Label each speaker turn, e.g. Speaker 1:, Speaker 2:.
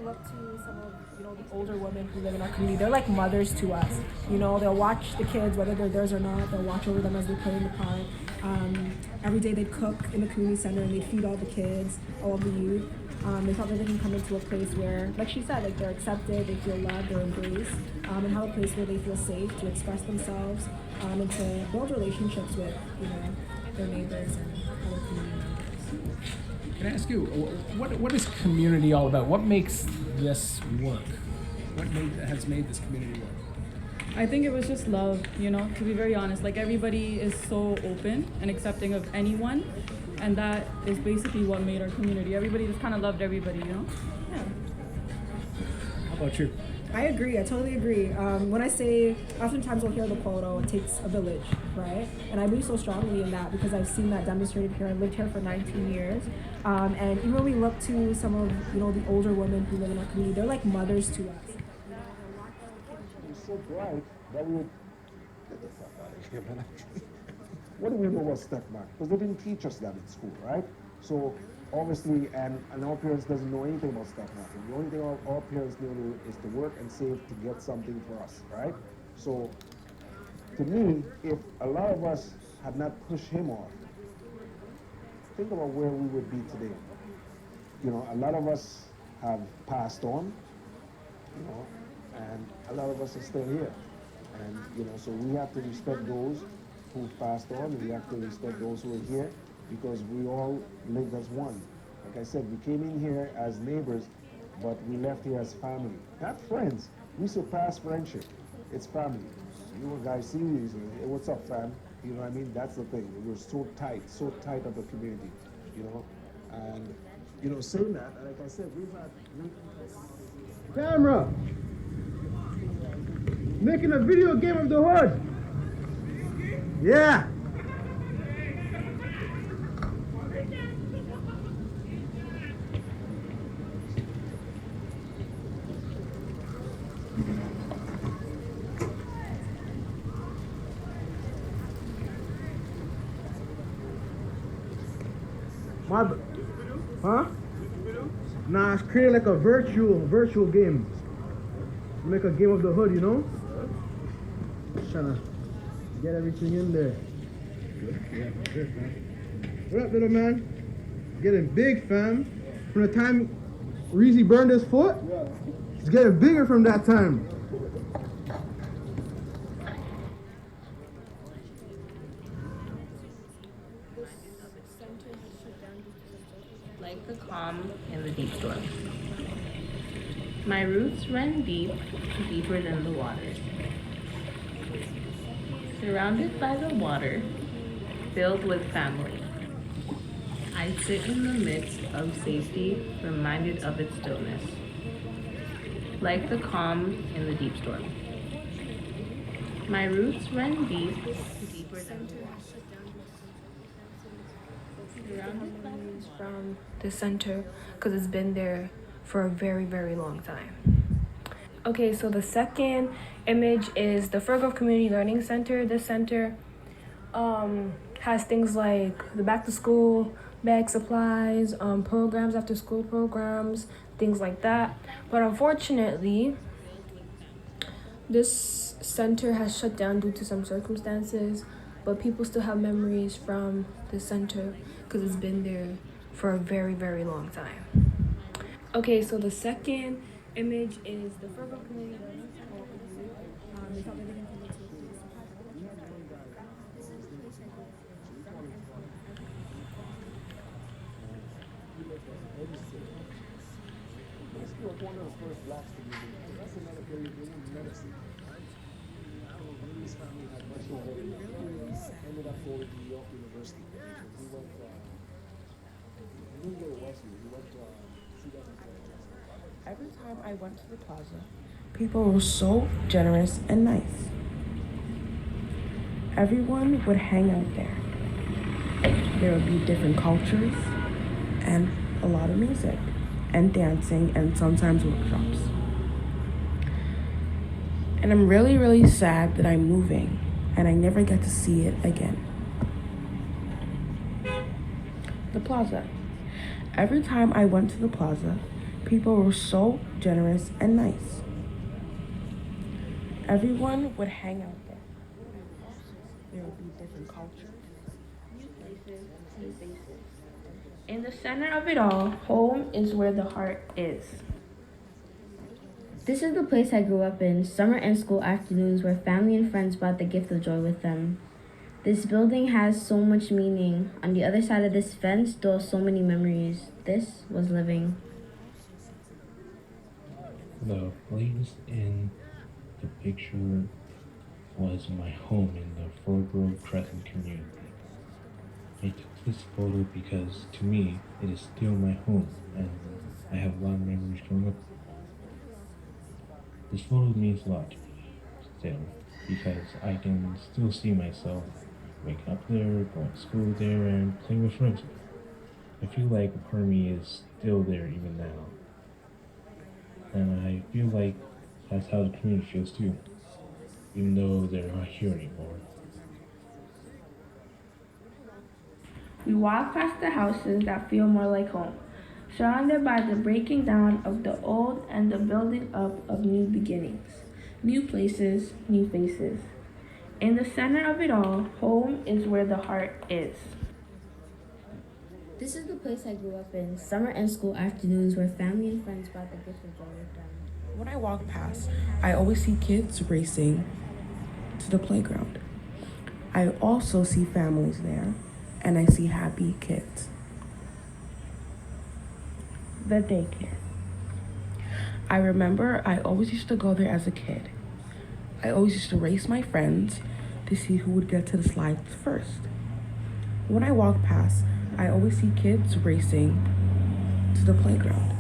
Speaker 1: look to some of the older women who live in our community, they're like mothers to us. They'll watch the kids whether they're theirs or not. They'll watch over them as they play in the park. Every day they'd cook in the community center and they'd feed all the kids, all of the youth. They felt that they can come into a place where, like she said, like they're accepted, they feel loved, they're embraced, and have a place where they feel safe to express themselves, and to build relationships with their neighbors and other community members.
Speaker 2: Can I ask you, what is community all about? What makes this work? Has made this community work?
Speaker 3: I think it was just love, to be very honest. Like, everybody is so open and accepting of anyone, and that is basically what made our community. Everybody just kind of loved everybody,
Speaker 1: Yeah.
Speaker 2: How about you?
Speaker 1: I agree. I totally agree. When I say, oftentimes we'll hear the quote, "Oh, it takes a village," right? And I believe so strongly in that because I've seen that demonstrated here. I've lived here for 19 years. And even when we look to some of, the older women who live in our community, they're like mothers to us.
Speaker 4: It's so bright that we would get the fuck out of here, man. What do we know about step back? Because they didn't teach us that in school, right? So obviously, and our parents doesn't know anything about step back. The only thing our parents know is to work and save to get something for us, right? So to me, if a lot of us had not pushed him off, think about where we would be today. A lot of us have passed on, and a lot of us are still here. And, so we have to respect those who passed on, and we have to respect those who are here, because we all live as one. Like I said, we came in here as neighbors, but we left here as family. Not friends. We surpass friendship. It's family. You guys see these, hey, what's up, fam? You know what I mean? That's the thing. We're so tight of a community, And, saying that, like I said, we've had...
Speaker 5: Camera! Making a video game of the hood! Yeah! Huh? Nah, it's creating like a virtual game. Make a game of the hood, Just trying to get everything in there. Yeah, good, man. What up, little man? Getting big, fam. From the time Reezy burned his foot, it's getting bigger from that time.
Speaker 6: Like the calm in the deep storm. My roots run deep, deeper than the water. Surrounded by the water, filled with family. I sit in the midst of safety, reminded of its stillness. Like the calm in the deep storm. My roots run deep, deeper than the water. Surrounded by
Speaker 7: from the center because it's been there for a very, very long time. Okay, so the second image is the Firgrove Community Learning Center. This center has things like the back to school bag supplies, programs, after school programs, things like that. But unfortunately, this center has shut down due to some circumstances, but people still have memories from the center because it's been there for a very, very long time. Okay, so the second image is the Firgrove Community Learning Center.
Speaker 4: One of the first blacks to be there. That's another very good medicine, right? His family had much over. Ended up going to New York University. He went to, he didn't go to Westview. He went to
Speaker 8: Every time I went to the plaza, people were so generous and nice. Everyone would hang out there. There would be different cultures and a lot of music and dancing and sometimes workshops. And I'm really, really sad that I'm moving and I never get to see it again. The plaza. Every time I went to the plaza, People were so generous and nice. Everyone would hang out there. There would be different cultures, new places, new faces. In the center of it all, home is where the heart is.
Speaker 9: This is the place I grew up in. Summer and school afternoons where family and friends brought the gift of joy with them. This building has so much meaning. On the other side of this fence, there are so many memories. This was living.
Speaker 10: The place in the picture was my home in the Firgrove Crescent community. I took this photo because to me it is still my home and I have a lot of memories growing up. This photo means a lot to me still because I can still see myself waking up there, going to school there, and playing with friends. I feel like a part of me is still there even now. And I feel like that's how the community feels too, even though they're not here anymore.
Speaker 7: We walk past the houses that feel more like home, surrounded by the breaking down of the old and the building up of new beginnings, new places, new faces. In the center of it all, home is where the heart is.
Speaker 9: This is the place I grew up in. Summer and school afternoons where family and friends brought the gift of joy with them.
Speaker 8: When I walk past, I always see kids racing to the playground. I also see families there, and I see happy kids. The daycare. I remember I always used to go there as a kid. I always used to race my friends to see who would get to the slides first. When I walk past, I always see kids racing to the playground.